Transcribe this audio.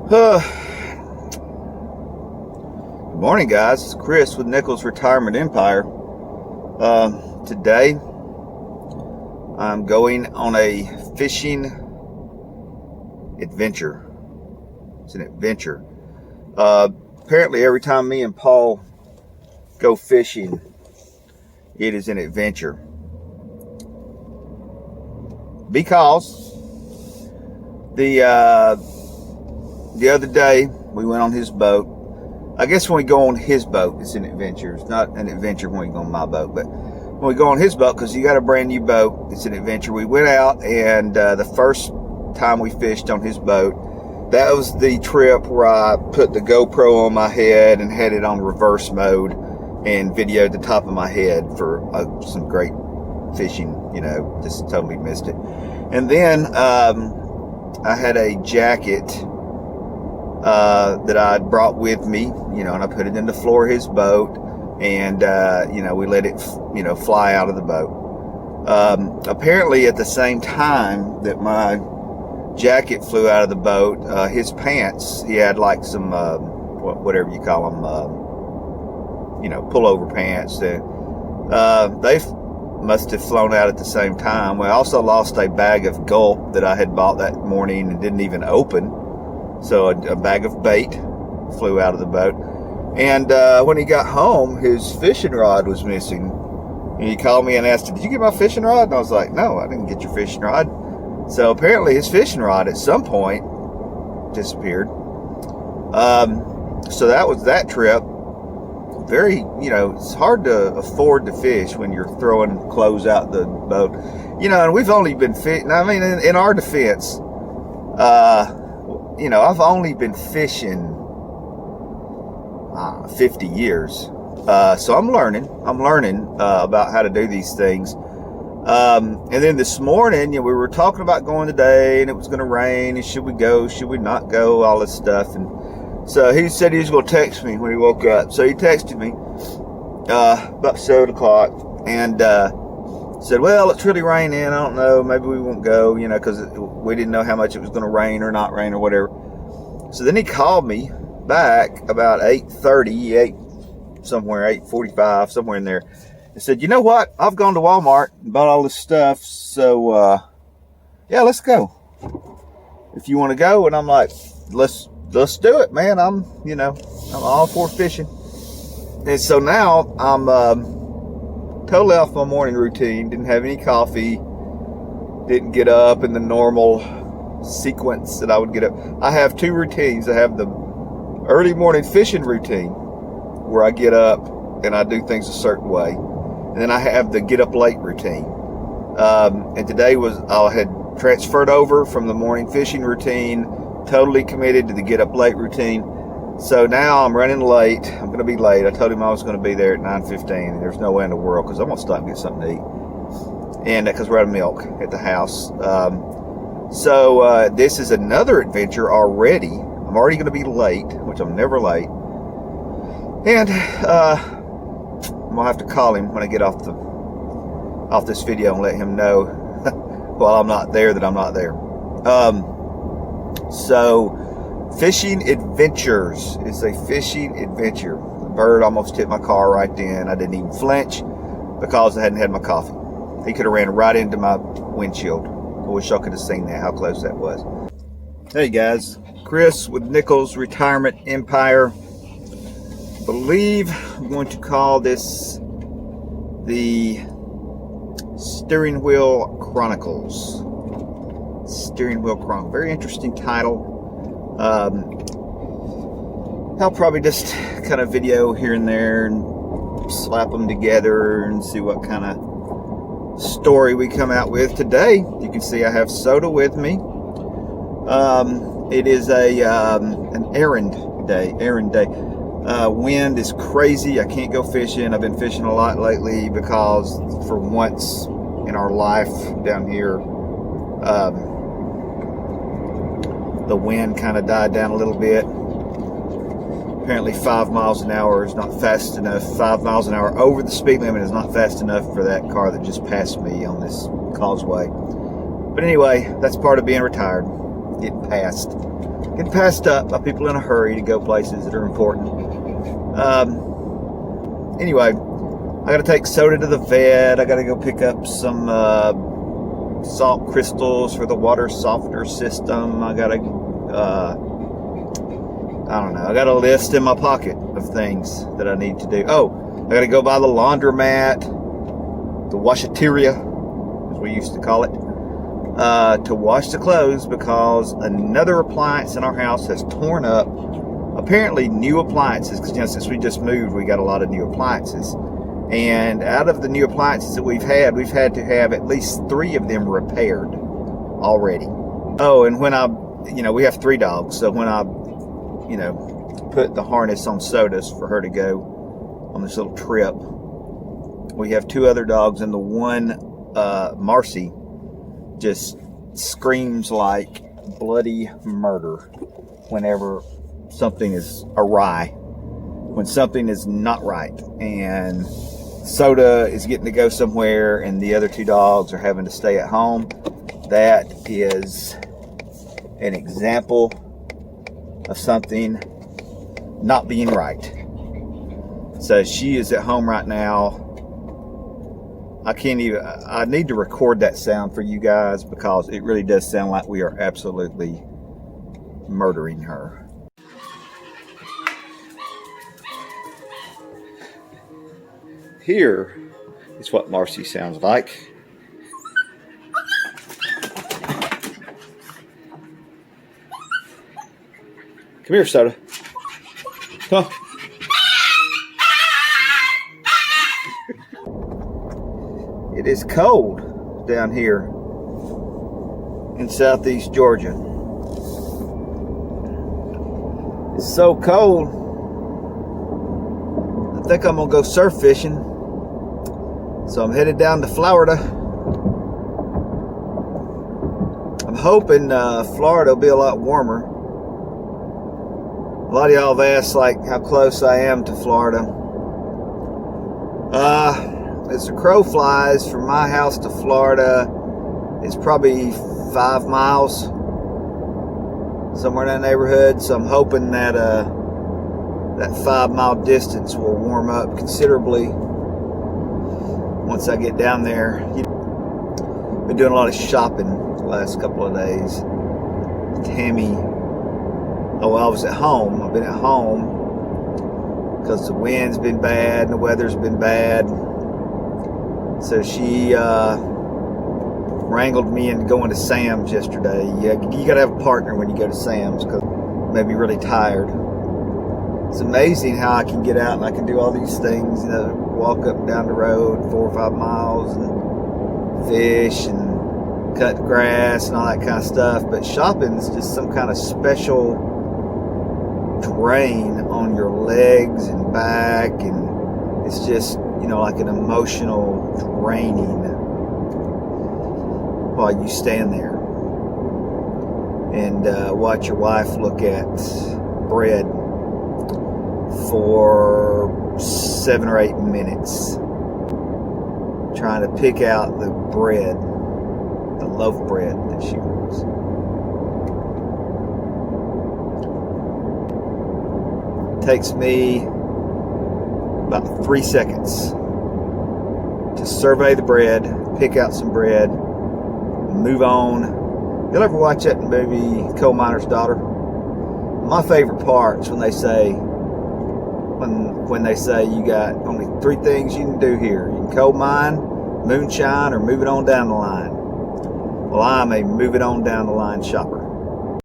Good morning, guys. It's Chris with Nichols Retirement Empire. Today, I'm going on a fishing adventure. It's an adventure. Apparently, every time me and Paul go fishing, it is an adventure. Because the other day, we went on his boat. I guess when we go on his boat, it's an adventure. It's not an adventure when we go on my boat, but when we go on his boat, because you got a brand new boat, it's an adventure. We went out, and the first time we fished on his boat, that was the trip where I put the GoPro on my head and had it on reverse mode and videoed the top of my head for some great fishing. Just totally missed it. And then I had a jacket that I brought with me, and I put it in the floor of his boat, and we let it fly out of the boat. Apparently at the same time that my jacket flew out of the boat, his pants, he had like some whatever you call them, pullover pants, they must have flown out at the same time. We also lost a bag of gulp that I had bought that morning and didn't even open. So a bag of bait flew out of the boat. And when he got home, his fishing rod was missing. And he called me and asked, "Did you get my fishing rod?" And I was like, "No, I didn't get your fishing rod." So apparently his fishing rod at some point disappeared. So that was that trip. Very, it's hard to afford to fish when you're throwing clothes out the boat. And we've only been fishing. I mean, in our defense, I've only been fishing 50 years. So I'm learning about how to do these things. And then this morning, we were talking about going today, and it was going to rain, and should we go, should we not go, all this stuff. And so he said he was going to text me when he woke up. So he texted me about 7 o'clock and said, "Well, it's really raining. I don't know. Maybe we won't go, because we didn't know how much it was going to rain or not rain or whatever." So then he called me back about 8:30, somewhere, 8:45, somewhere in there. He said, "You know what? I've gone to Walmart and bought all this stuff. So, yeah, let's go. If you want to go." And I'm like, let's do it, man. I'm all for fishing. And so now I'm totally off my morning routine. Didn't have any coffee. Didn't get up in the normal sequence that I would get up. I have two routines. I have the early morning fishing routine where I get up and I do things a certain way. And then I have the get up late routine. And today I had transferred over from the morning fishing routine, totally committed to the get up late routine. So now I'm running late. I'm going to be late. I told him I was going to be there at 9:15, and there's no way in the world, because I'm going to stop and get something to eat. And because we're out of milk at the house. So this is another adventure already. I'm already going to be late, which I'm never late. And I'm going to have to call him when I get off this video and let him know while I'm not there that I'm not there. So fishing adventures. It's a fishing adventure. The bird almost hit my car right then. I didn't even flinch because I hadn't had my coffee. He could have ran right into my windshield. I wish y'all could have seen that, how close that was. Hey guys, Chris with Nichols Retirement Empire. I believe I'm going to call this the Steering Wheel Chronicles. Steering Wheel Chronicles. Very interesting title. I'll probably just kind of video here and there and slap them together and see what kind of story we come out with today. You can see I have soda with me. It is an errand day. Wind is crazy. I can't go fishing. I've been fishing a lot lately because for once in our life down here, the wind kind of died down a little bit. Apparently 5 miles an hour is not fast enough. 5 miles an hour over the speed limit is not fast enough for that car that just passed me on this causeway. But anyway, that's part of being retired. getting passed up by people in a hurry to go places that are important. Anyway, I got to take Soda to the vet. I got to go pick up some salt crystals for the water softener system. I got to, I don't know. I got a list in my pocket of things that I need to do. Oh, I got to go by the laundromat, the washateria, as we used to call it, to wash the clothes because another appliance in our house has torn up. Apparently new appliances, because since we just moved, we got a lot of new appliances. And out of the new appliances that we've had to have at least 3 of them repaired already. Oh, and when we have 3 dogs, so when I, put the harness on Soda's for her to go on this little trip, we have 2 other dogs, and the one, Marcy, just screams like bloody murder whenever something is awry, when something is not right. And Soda is getting to go somewhere and the other 2 dogs are having to stay at home. That is an example of something not being right. So she is at home right now. I need to record that sound for you guys because it really does sound like we are absolutely murdering her. Here is what Marcy sounds like. Come here, Soda. Come on. It is cold down here in southeast Georgia. It's so cold, I think I'm gonna go surf fishing. So I'm headed down to Florida. I'm hoping Florida will be a lot warmer. A lot of y'all have asked how close I am to Florida. As the crow flies, from my house to Florida, it's probably 5 miles, somewhere in that neighborhood. So I'm hoping that that 5-mile distance will warm up considerably once I get down there. Been doing a lot of shopping the last couple of days. Tammy, I was at home. I've been at home because the wind's been bad and the weather's been bad. So she wrangled me into going to Sam's yesterday. You got to have a partner when you go to Sam's because it made me really tired. It's amazing how I can get out and I can do all these things, walk up and down the road 4 or 5 miles and fish and cut grass and all that kind of stuff. But shopping is just some kind of special drain on your legs and back, and it's just like an emotional draining while you stand there and watch your wife look at bread for 7 or 8 minutes trying to pick out the bread, the loaf bread that she wants. It takes me about 3 seconds to survey the bread, pick out some bread, move on. Y'all ever watch that movie Coal Miner's Daughter? My favorite part's when they say you got only 3 things you can do here. You can coal mine, moonshine, or move it on down the line. Well, I'm a move it on down the line shopper.